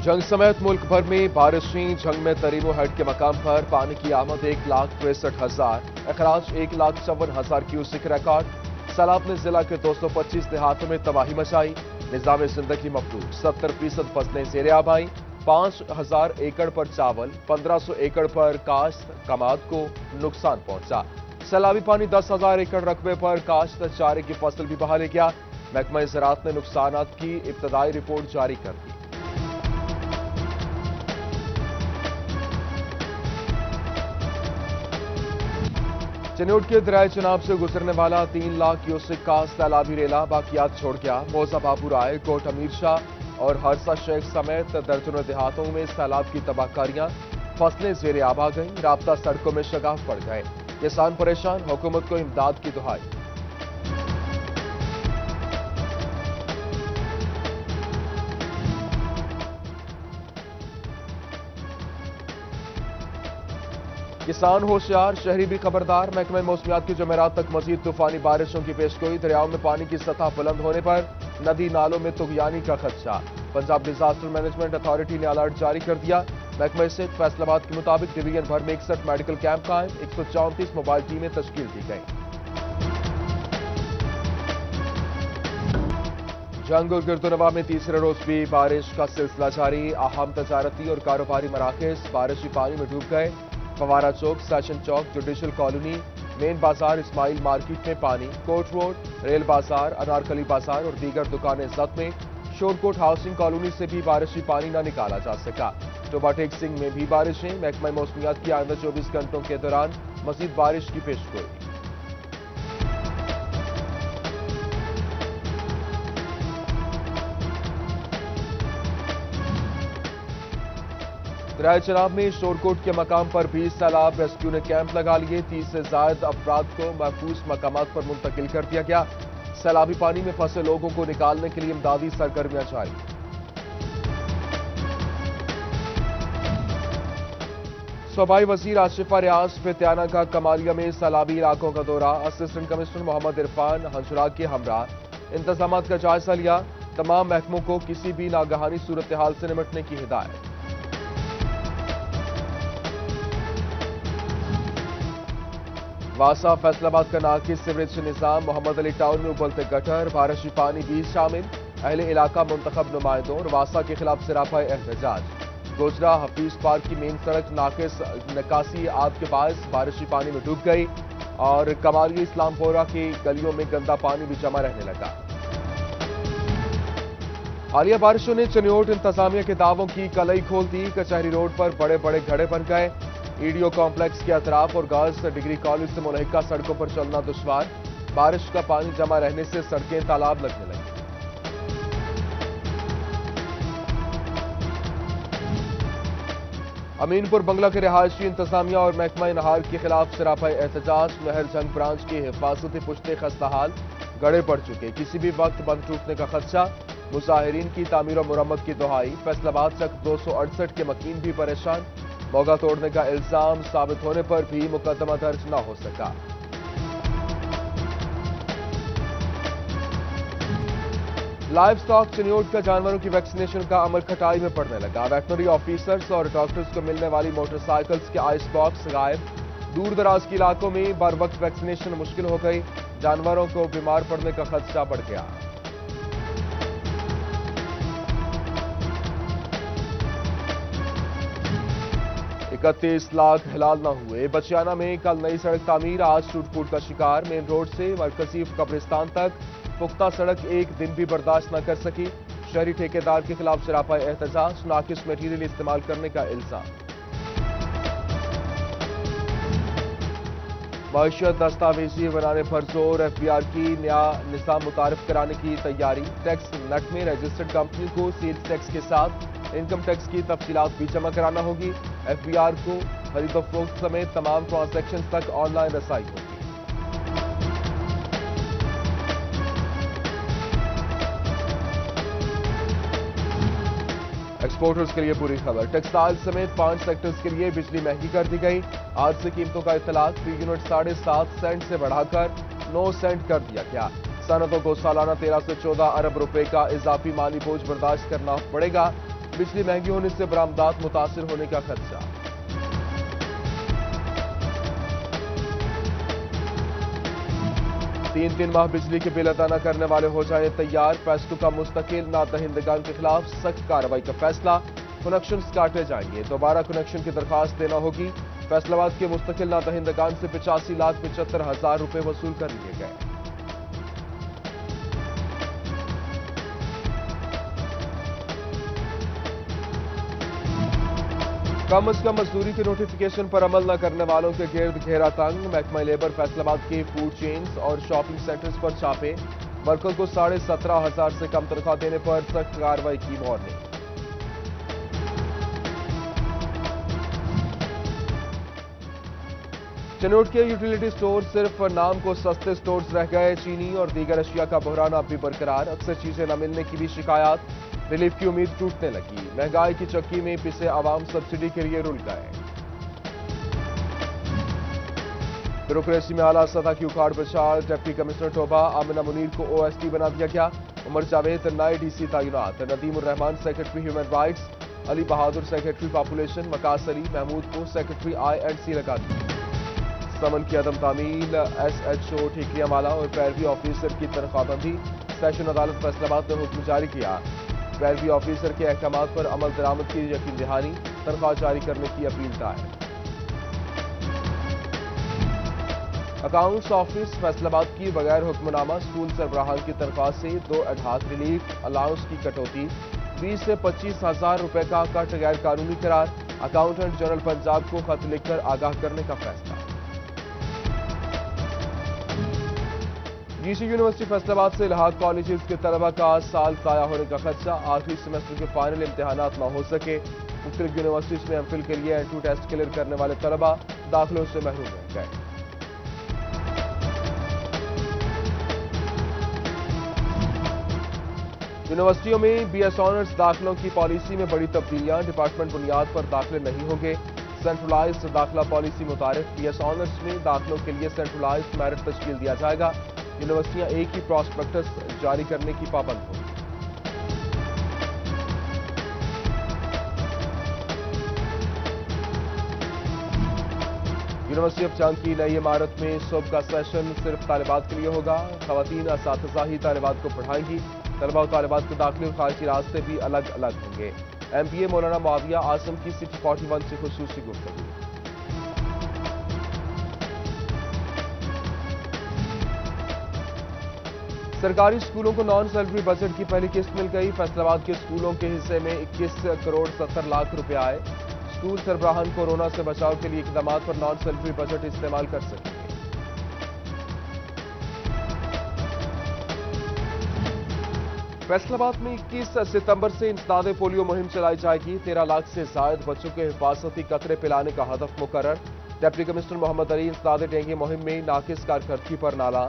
जंग समेत मुल्क भर में बारिशें। जंग में तरीनो हेड के मकाम पर पानी की आमद 1,63,000, अखराज 1,54,000 क्यूसिक रिकॉर्ड। सैलाब ने जिला के 225 देहातों में तबाही मचाई। निजाम जिंदगी मफलूज, 70% फसलें ज़ेरे आब आईं। 5,000 एकड़ पर चावल, 1,500 एकड़ पर काश्त कमाद को नुकसान पहुंचा। सैलाबी पानी 10,000 एकड़ रकबे पर काश्त चारे की फसल भी बहा ले गया। महकमा ज़राअत ने नुकसानात की इब्तदाई रिपोर्ट जारी कर दी। चिन्नौट के दरियाए चिनाब से गुजरने वाला 3 लाख क्यूसिक का सैलाबी रेला बाकियात छोड़ गया। मौजा बाबू राय, कोट अमीर शाह और हरसा शेख समेत दर्जनों देहातों में सैलाब की तबाहकारियां। फसलें ज़ेरे आब आ गईं, राब्ता सड़कों में शगाफ पड़ गए। किसान परेशान, हुकूमत को इमदाद की दुहाई। किसान होशियार, शहरी भी खबरदार। महकमे मौसमियात की जुमेरात तक मजीद तूफानी बारिशों की पेशगोई। दरियाओं में पानी की सतह बुलंद होने पर नदी नालों में तुगयानी का खदशा। पंजाब डिजास्टर मैनेजमेंट अथॉरिटी ने अलर्ट जारी कर दिया। महकमे से फैसलाबाद के मुताबिक डिवीजन भर में 61 मेडिकल कैंप कायम, 134 मोबाइल टीमें तश्कील दी गई। जंग और गिरदोनवा में तीसरे रोज भी बारिश का सिलसिला जारी। अहम तजारती और कारोबारी मराकज बारिशी पानी में डूब गए। फवारा चौक, सेशन चौक, जुडिशल कॉलोनी, मेन बाजार, इस्माइल मार्केट में पानी। कोर्ट रोड, रेल बाजार, अनारकली बाजार और दीगर दुकानें जद में। शोरकोट हाउसिंग कॉलोनी से भी बारिशी पानी न निकाला जा सका। टोबाटेक सिंह में भी बारिशें। महकमा मौसमियात की आइंदा 24 घंटों के दौरान मजीद बारिश की पेशगोई। दरियाए चिनाब में शोरकोट के मकाम पर भी सैलाब रेस्क्यू ने कैंप लगा लिए। 30 से ज्यादा अफराद को महफूज मकामात पर मुंतकिल कर दिया गया। सैलाबी पानी में फंसे लोगों को निकालने के लिए इमदादी सरगर्मियां जारी। सूबाई वजीर आसिफा रियाज बेतियाना का कमालिया में सैलाबी इलाकों का दौरा। असिस्टेंट कमिश्नर मोहम्मद इरफान हंसुरा के हमरा इंतजामात का जायजा लिया। तमाम महकमों को किसी भी नागहानी सूरत हाल से निपटने की हिदायत। वासा फैसलाबाद का नाकिस सीवरेज निजाम। मोहम्मद अली टाउन में उबलते गटर, बारिशी पानी भी शामिल। अहले इलाका मुंतखब नुमाइंदों और वासा के खिलाफ सराफा एहतजाज। गोजरा हफीज पार्क की मेन सड़क नाकिस नकासी आब के बायस बारिशी पानी में डूब गई और कमालिया इस्लामपुरा की गलियों में गंदा पानी भी जमा रहने लगा। हालिया बारिशों ने चिन्नौट इंतजामिया के दावों की कलई खोल दी। कचहरी रोड पर बड़े बड़े घड़े बन गए। ईडीओ कॉम्प्लेक्स के अतराफ और गर्ल्स डिग्री कॉलेज से मुलहिका सड़कों पर चलना दुश्वार। बारिश का पानी जमा रहने से सड़कें तालाब लगने लगी। अमीनपुर बंगला के रिहायशी इंतजामिया और महकमा नहार के खिलाफ सराफा एहतजाज। महर जंग ब्रांच की हिफाजती पुश्ते खस्ताहाल, गड़े पड़ चुके, किसी भी वक्त बंद टूटने का खदशा। मुजाहिरीन की तामीर और मुरम्मत की दुहाई। फैसलाबाद तक 268 के मकीन भी परेशान। मौका तोड़ने का इल्जाम साबित होने पर भी मुकदमा दर्ज न हो सका। लाइव स्टॉक चिन्नौट का जानवरों की वैक्सीनेशन का अमल खटाई में पड़ने लगा। वेटनरी ऑफिसर्स और डॉक्टर्स को मिलने वाली मोटरसाइकिल्स के आइस बॉक्स गायब। दूर दराज के इलाकों में बर वक्त वैक्सीनेशन मुश्किल हो गई। जानवरों को बीमार पड़ने का खदशा बढ़ गया। इकतीस लाख हिलाल न हुए। बचियाना में कल नई सड़क तामीर, आज टूट फूट का शिकार। मेन रोड से मरकजी कब्रिस्तान तक पुख्ता सड़क एक दिन भी बर्दाश्त न कर सकी। शहरी ठेकेदार के खिलाफ सराफा एहतजाज। नाकिस मटीरियल इस्तेमाल करने का इल्जाम। मईशत दस्तावेजी बनाने पर जोर। एफबीआर की नया निज़ाम मुतारिफ कराने की तैयारी। टैक्स नट में रजिस्टर्ड कंपनी को सेल्स टैक्स के साथ इनकम टैक्स की तफसीलात भी जमा कराना होगी। एफबीआर को खरीदो फरोख्त समेत तमाम ट्रांजैक्शन तक ऑनलाइन रसाई होगी। एक्सपोर्टर्स के लिए बुरी खबर। टेक्सटाइल समेत 5 सेक्टर्स के लिए बिजली महंगी कर दी गई। आज से कीमतों का इतलाक फी यूनिट 7.5 सेंट से बढ़ाकर 9 सेंट कर दिया गया। सनतों को सालाना 13 से 14 अरब रुपए का इजाफी माली बोझ बर्दाश्त करना पड़ेगा। बिजली महंगी होने से बरामदात मुतासिर होने का खदशा। तीन माह बिजली के बिल अदा न करने वाले हो जाएं तैयार। फैसलों का मुस्तकिल नादहिंदगान के खिलाफ सख्त कार्रवाई का फैसला। कनेक्शन काटे जाएंगे, दोबारा कनेक्शन की दरखास्त देना होगी। फैसलाबाद के मुस्तकिल नादहिंदगान से 85,75,000 रुपए वसूल कर लिए गए। कम अज कम मजदूरी के नोटिफिकेशन पर अमल न करने वालों के गिर्द घेरा तंग। महकमा लेबर फैसलाबाद के फूड चेन्स और शॉपिंग सेंटर्स पर छापे। वर्कर को 17,500 से कम तनख्वाह देने पर सख्त कार्रवाई की वार्निंग। चिनोट के यूटिलिटी स्टोर सिर्फ नाम को सस्ते स्टोर्स रह गए। चीनी और दीगर अशिया का बहरान अब भी बरकरार। अक्सर चीजें न मिलने की भी शिकायत। रिलीफ की उम्मीद टूटने लगी। महंगाई की चक्की में पिसे आवाम सब्सिडी के लिए रुल गए। ब्यूरोक्रेसी में आला सतह की उखाड़ बचाल। Deputy commissioner Toba Amina Munir को ओएसडी बना दिया गया। उमर जावेद नए डीसी तैनात। Nadeem ur Rehman secretary human rights. Ali Bahadur secretary population. मकास अली महमूद को सेक्रेटरी I&C लगा दी। समन की अदम तामील। SHO ठीकरियामाला और पैरवी ऑफिसर की तनख्वाहबंदी। सेशन अदालत फैसलाबाद ने हुक्म जारी किया। पैरवी ऑफिसर के अहकामात पर अमल दरामद की यकीन दहानी। तनख्वाह जारी करने की अपील दायर। अकाउंट्स ऑफिस फैसलाबाद की बगैर हुक्मनामा स्कूल सरबराहान की तनख्वाह से 2 एडहाक रिलीफ अलाउंस की कटौती। 20 से 25,000 रुपए का कट गैर कानूनी करार। अकाउंटेंट जनरल पंजाब को खत लिखकर आगाह करने का फैसला। GC यूनिवर्सिटी फैसलाबाद से इलाहाक कॉलेजेस के तलबा का साल ताया होने का खदशा। आखिरी सेमेस्टर के फाइनल इम्तिहानात न हो सके। मुख्तलिफ यूनिवर्सिटीज में एमफिल के लिए N2 टेस्ट क्लियर करने वाले तलबा दाखिलों से महरूम रह गए। यूनिवर्सिटियों में BS ऑनर्स दाखिलों की पॉलिसी में बड़ी तब्दीलियां। डिपार्टमेंट बुनियाद पर दाखिले नहीं होंगे। सेंट्रलाइज्ड दाखिला पॉलिसी मुताबिक BS ऑनर्स में दाखिलों के लिए सेंट्रलाइज्ड मेरिट तश्कील दिया जाएगा। यूनिवर्सिटियां एक ही प्रॉस्पेक्टस जारी करने की पाबंद होंगी। यूनिवर्सिटी ऑफ चांग की नई इमारत में सुबह का सेशन सिर्फ तालिबात के लिए होगा। खवातीन असातिज़ा ही तालिबात को पढ़ाएंगी। तलबा और तालिबात के दाखिले और खारिजी रास्ते भी अलग अलग होंगे। MBA मौलाना मुआविया आसम की सिटी 41 से खुसूसी गुफ्तगू। सरकारी स्कूलों को नॉन सैलरी बजट की पहली किस्त मिल गई। फैसलाबाद के स्कूलों के हिस्से में 21 करोड़ 70 लाख रुपए आए। स्कूल सरबराहान कोरोना से बचाव के लिए इकदाम पर नॉन सैलरी बजट इस्तेमाल कर सकेंगे। फैसलाबाद में 21 सितंबर से इंसदाद पोलियो मुहिम चलाई जाएगी। 13 लाख से जायद बच्चों के हिफाजती कतरे पिलाने का हदफ मुकर्रर। डिप्टी कमिश्नर मोहम्मद अली इंसदाद डेंगू मुहिम में नाकिस कारकर्दगी पर नाला।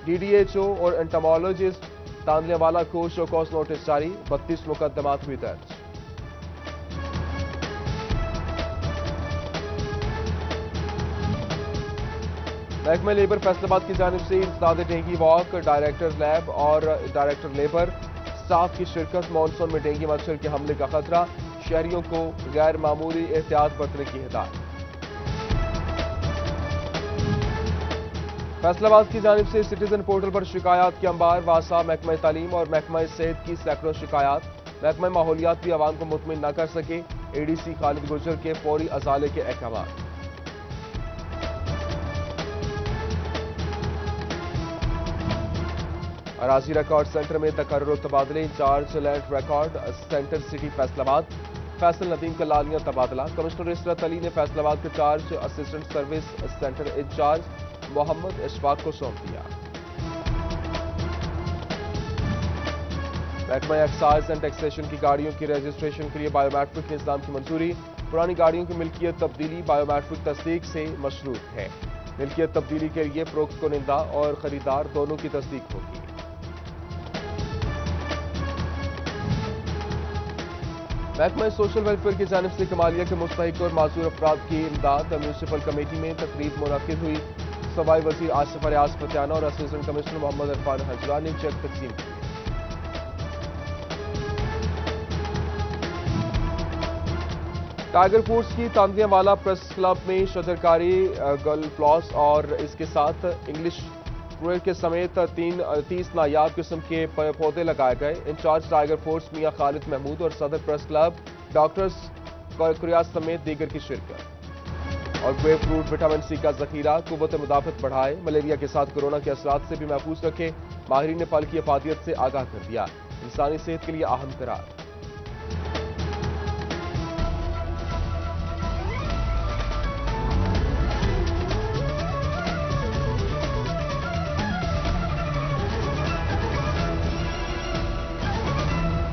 DDHO और एंटोमोलॉजिस्ट तांदलेवाला को शोकॉज नोटिस जारी। 32 मुकदमात हुई दर्ज। महकमा लेबर फैसलाबाद की जानिब से इंसदाद डेंगू वॉक, डायरेक्टर लैब और डायरेक्टर लेबर स्टाफ की शिरकत। मॉनसून में डेंगू मच्छर के हमले का खतरा। शहरियों को गैर मामूली एहतियात बरतने की हिदायत। फैसलाबाद की जानिब से सिटीजन पोर्टल पर शिकायत के अंबार। वासा, महकमा तालीम और महकमा सेहत की सैकड़ों शिकायत। महकमा माहौलियात भी आवाम को मुतमिन न कर सके। ADC खालिद गुजर के फौरी अजाले के अहकाम। अराजी रिकॉर्ड सेंटर में तकर्रुर तबादले। Incharge land record centre city Faisalabad Faisal Nadeem का लालिया तबादला। कमिश्नर इसरत अली ने फैसलाबाद के charge assistant service centre incharge Mohammad Ishfaq को सौंप दिया। महकमा एक्साइज एंड टैक्सेशन की गाड़ियों की रजिस्ट्रेशन के लिए बायोमेट्रिक निज़ाम की मंजूरी। पुरानी गाड़ियों की मिल्कियत तब्दीली बायोमेट्रिक तस्दीक से मशरूत है। मिल्कियत तब्दीली के लिए फरोख्त कुनिंदा और खरीदार दोनों की तस्दीक होगी। महकमा सोशल वेलफेयर की जानिब से कमालिया के मुस्तहिक और माजूर अफराद की इमदाद। म्यूनिसिपल कमेटी में तकरीब मुनक्किद हुई। सवाई वजीर आसिफ रियाज फतियाना और असिस्टेंट कमिश्नर मोहम्मद इरफान हजरा ने चेक तकसीम किए। ٹائیگر فوڈز کی تاندیا والا پریس کلب میں شجرکاری گل فلاس اور اس کے ساتھ انگلش گریڈ کے سمیت 30 نایاب قسم کے پودے لگائے گئے۔ انچارج ٹائیگر فوڈز میاں خالد محمود اور صدر پریس کلب ڈاکٹرز کریاز سمیت دیگر کی شرکت۔ اور گریپ فروٹ وٹامن سی کا ذخیرہ قوت مدافعت بڑھائے، ملیریا کے ساتھ کورونا کے اثرات سے بھی محفوظ رکھے، ماہرین نے پھل کی افادیت سے آگاہ کر دیا، انسانی صحت کے لیے اہم قرار۔